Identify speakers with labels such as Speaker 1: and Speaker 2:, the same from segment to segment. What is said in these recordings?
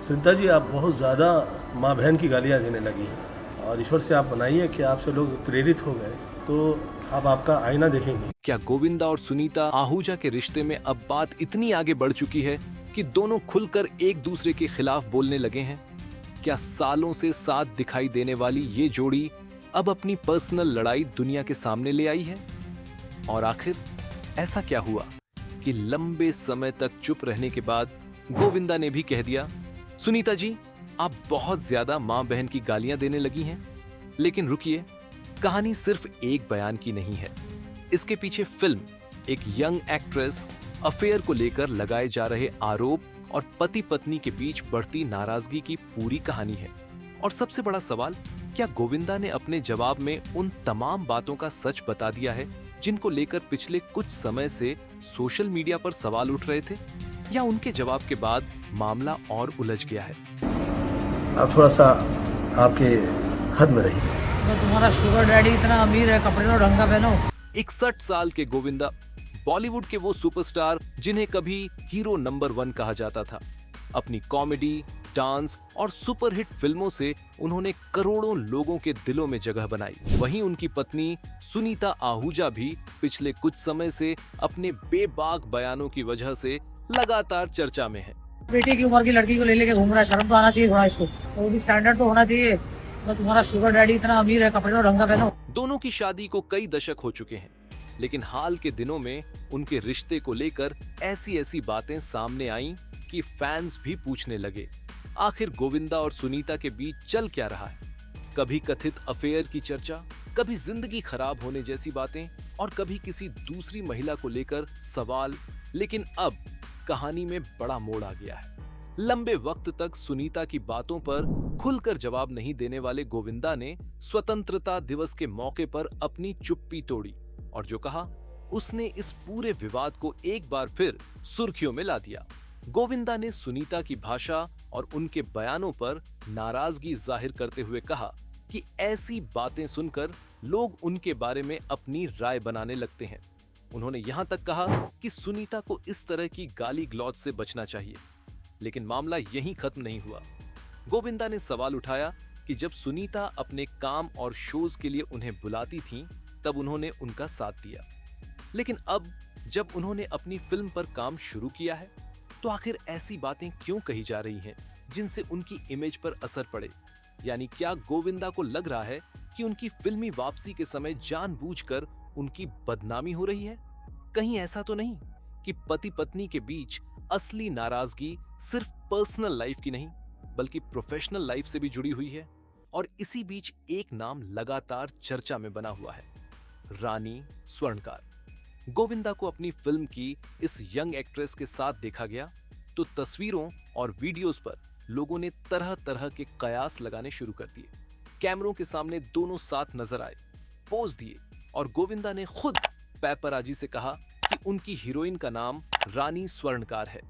Speaker 1: सुनीता जी, आप बहुत ज़्यादा माँ बहन की गालियाँ देने लगी हैं और ईश्वर से आप मनाइए कि आपसे लोग प्रेरित हो गए तो आप आपका आईना देखेंगे।
Speaker 2: क्या गोविंदा और सुनीता आहूजा के रिश्ते में अब बात इतनी आगे बढ़ चुकी है कि दोनों खुलकर एक दूसरे के खिलाफ बोलने लगे हैं? क्या सालों से साथ दिखाई देने वाली ये जोड़ी अब अपनी पर्सनल लड़ाई दुनिया के सामने ले आई है? और आखिर ऐसा क्या हुआ कि लंबे समय तक चुप रहने के बाद गोविंदा ने भी कह दिया, सुनीता जी, आप बहुत ज्यादा मां बहन की गालियां देने लगी हैं। लेकिन रुकिए, कहानी सिर्फ एक बयान की नहीं है। इसके पीछे फिल्म, एक यंग एक्ट्रेस, अफेयर को लेकर लगाए जा रहे आरोप और पति पत्नी के बीच बढ़ती नाराजगी की पूरी कहानी है। और सबसे बड़ा सवाल, क्या गोविंदा ने अपने जवाब में उन तमाम बातों का सच बता दिया है जिनको लेकर पिछले कुछ समय से सोशल मीडिया पर सवाल उठ रहे थे, या उनके जवाब के बाद मामला और उलझ गया है?
Speaker 1: आप थोड़ा सा आपके हद में रहिए।
Speaker 3: तो तुम्हारा शुगर डैडी इतना अमीर है, कपड़े लो ढंग का पहनो।
Speaker 2: 61 साल के गोविंदा, बॉलीवुड के वो सुपरस्टार जिन्हें कभी हीरो नंबर 1 कहा जाता था। अपनी कॉमेडी, डांस और सुपरहिट फिल्मों से उन्होंने करोड़ों लोगों के दिलों में जगह बनाई। वहीं उनकी पत्नी सुनीता आहूजा भी पिछले कुछ समय से अपने बेबाक बयानों की वजह से लगातार चर्चा में है।
Speaker 3: बेटी की उम्र की लड़की को ले लेके घूम रहा है, शर्म तो आना चाहिए थोड़ा इसको। तो भी स्टैंडर्ड तो होना चाहिए। तो तुम्हारा शुगर डैडी इतना अमीर है, कपड़े लो ढंग का पहनो।
Speaker 2: दोनों की शादी को कई दशक हो चुके हैं, लेकिन हाल के दिनों में उनके रिश्ते को लेकर ऐसी ऐसी बातें सामने आईं कि फैंस भी पूछने लगे, आखिर गोविंदा और सुनीता के बीच चल क्या रहा है? कभी कथित अफेयर की चर्चा, कभी जिंदगी खराब होने जैसी बातें, और कभी किसी दूसरी महिला को लेकर सवाल। लेकिन अब कहानी में बड़ा मोड़ आ गया है। लंबे वक्त तक सुनीता की बातों पर खुलकर जवाब नहीं देने वाले गोविंदा ने स्वतंत्रता दिवस के मौके पर अपनी चुप्पी तोड़ी और जो कहा, उसने इस पूरे विवाद को एक बार फिर सुर्खियों में ला दिया। गोविंदा ने सुनीता की भाषा और उनके बयानों पर नाराजगी जाहिर करते हुए कहा कि ऐसी बातें सुनकर लोग उनके बारे में अपनी राय बनाने लगते हैं। उन्होंने यहां तक कहा कि सुनीता को इस तरह की गाली गलौज से बचना चाहिए। लेकिन मामला यहीं खत्म नहीं हुआ। गोविंदा ने सवाल उठाया कि जब सुनीता अपने काम और शोज के लिए उन्हें बुलाती थीं, तब उन्होंने उनका साथ दिया। लेकिन अब जब उन्होंने अपनी फिल्म पर काम शुरू किया है, तो आखिर ऐसी बातें क्यों कही जा रही हैं जिनसे उनकी इमेज पर असर पड़े? यानी क्या गोविंदा को लग रहा है कि उनकी फिल्मी वापसी के समय जानबूझकर उनकी बदनामी हो रही है? कहीं ऐसा तो नहीं कि पति पत्नी के बीच असली नाराजगी सिर्फ पर्सनल लाइफ की नहीं, बल्कि प्रोफेशनल लाइफ से भी जुड़ी हुई है? और इसी बीच एक नाम लगातार चर्चा में बना हुआ है, रानी स्वर्णकार। गोविंदा को अपनी फिल्म की इस यंग एक्ट्रेस के साथ देखा गया तो तस्वीरों और वीडियोस पर लोगों ने तरह तरह के कयास लगाने शुरू कर दिए। कैमरों के सामने दोनों साथ नजर आए, पोज दिए, और गोविंदा ने खुद पैपराजी से कहा कि उनकी हीरोइन का नाम रानी स्वर्णकार है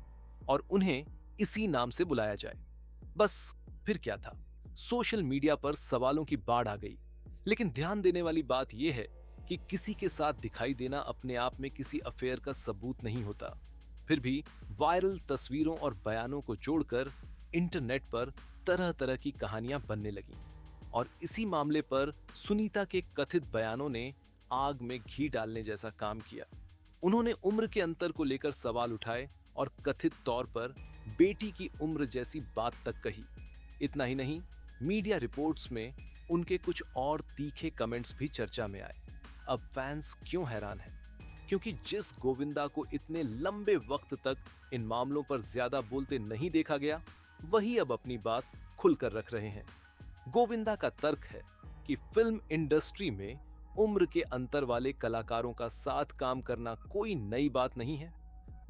Speaker 2: और उन्हें इसी नाम से बुलाया जाए। बस फिर क्या था, सोशल मीडिया पर सवालों की बाढ़ आ गई। लेकिन ध्यान देने वाली बात यह है कि किसी के साथ दिखाई देना अपने आप में किसी अफेयर का सबूत नहीं होता। फिर भी वायरल तस्वीरों और बयानों को जोड़कर इंटरनेट पर तरह तरह की कहानियां बनने लगीं। और इसी मामले पर सुनीता के कथित बयानों ने आग में घी डालने जैसा काम किया। उन्होंने उम्र के अंतर को लेकर सवाल उठाए और कथित तौर पर बेटी की उम्र जैसी बात तक कही। इतना ही नहीं, मीडिया रिपोर्ट्स में उनके कुछ और तीखे कमेंट्स भी चर्चा में आए। अब फैंस क्यों हैरान हैं? क्योंकि जिस गोविंदा को इतने लंबे वक्त तक इन मामलों पर ज्यादा बोलते नहीं देखा गया, वही अब अपनी बात खुलकर रख रहे हैं। गोविंदा का तर्क है कि फिल्म इंडस्ट्री में उम्र के अंतर वाले कलाकारों का साथ काम करना कोई नई बात नहीं है।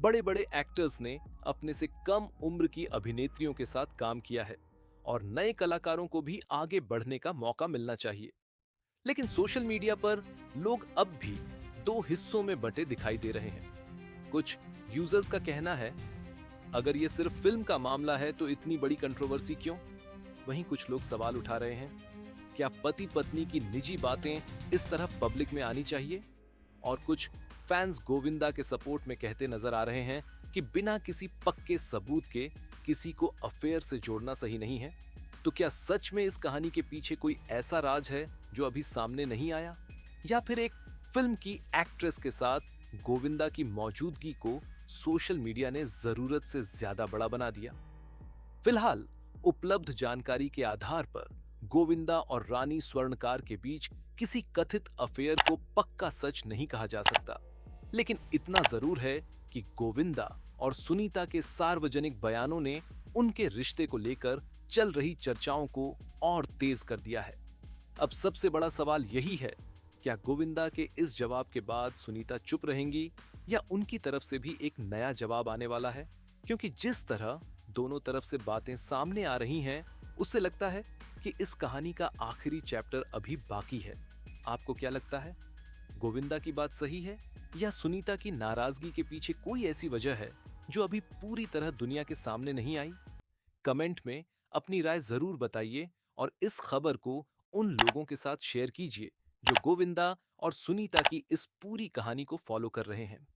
Speaker 2: बड़े बड़े एक्टर्स ने अपने से कम उम्र की अभिनेत्रियों के साथ काम किया है और नए कलाकारों को भी आगे बढ़ने का मौका मिलना चाहिए। लेकिन सोशल मीडिया पर लोग अब भी दो हिस्सों में बंटे दिखाई दे रहे हैं। कुछ यूजर्स का कहना है, अगर ये सिर्फ फिल्म का मामला है तो इतनी बड़ी कंट्रोवर्सी क्यों? वहीं कुछ लोग सवाल उठा रहे हैं, क्या पति पत्नी की निजी बातें इस तरह पब्लिक में आनी चाहिए? और कुछ फैंस गोविंदा के सपोर्ट में कहते नजर आ रहे हैं कि बिना किसी पक्के सबूत के किसी को अफेयर से जोड़ना सही नहीं है? तो क्या सच में इस कहानी के पीछे कोई ऐसा राज है जो अभी सामने नहीं आया, या फिर एक फिल्म की एक्ट्रेस के साथ गोविंदा की मौजूदगी को सोशल मीडिया ने जरूरत से ज्यादा बड़ा बना दिया? फिलहाल उपलब्ध जानकारी के आधार पर गोविंदा और रानी स्वर्णकार के बीच किसी कथित अफेयर को पक्का सच नहीं कहा जा सकता, लेकिन इतना जरूर है कि गोविंदा और सुनीता के सार्वजनिक बयानों ने उनके रिश्ते को लेकर चल रही चर्चाओं को और तेज कर दिया है। अब सबसे बड़ा सवाल यही है, क्या गोविंदा के इस जवाब के बाद सुनीता चुप रहेंगी, या उनकी तरफ से भी एक नया जवाब आने वाला है? क्योंकि जिस तरह दोनों तरफ से बातें सामने आ रही हैं, उससे लगता है कि इस कहानी का आखिरी चैप्टर अभी बाकी है। आपको क्या लगता है, गोविंदा की बात सही है, या सुनीता की नाराजगी के पीछे कोई ऐसी वजह है जो अभी पूरी तरह दुनिया के सामने नहीं आई? कमेंट में अपनी राय जरूर बताइए और इस खबर को उन लोगों के साथ शेयर कीजिए जो गोविंदा और सुनीता की इस पूरी कहानी को फॉलो कर रहे हैं।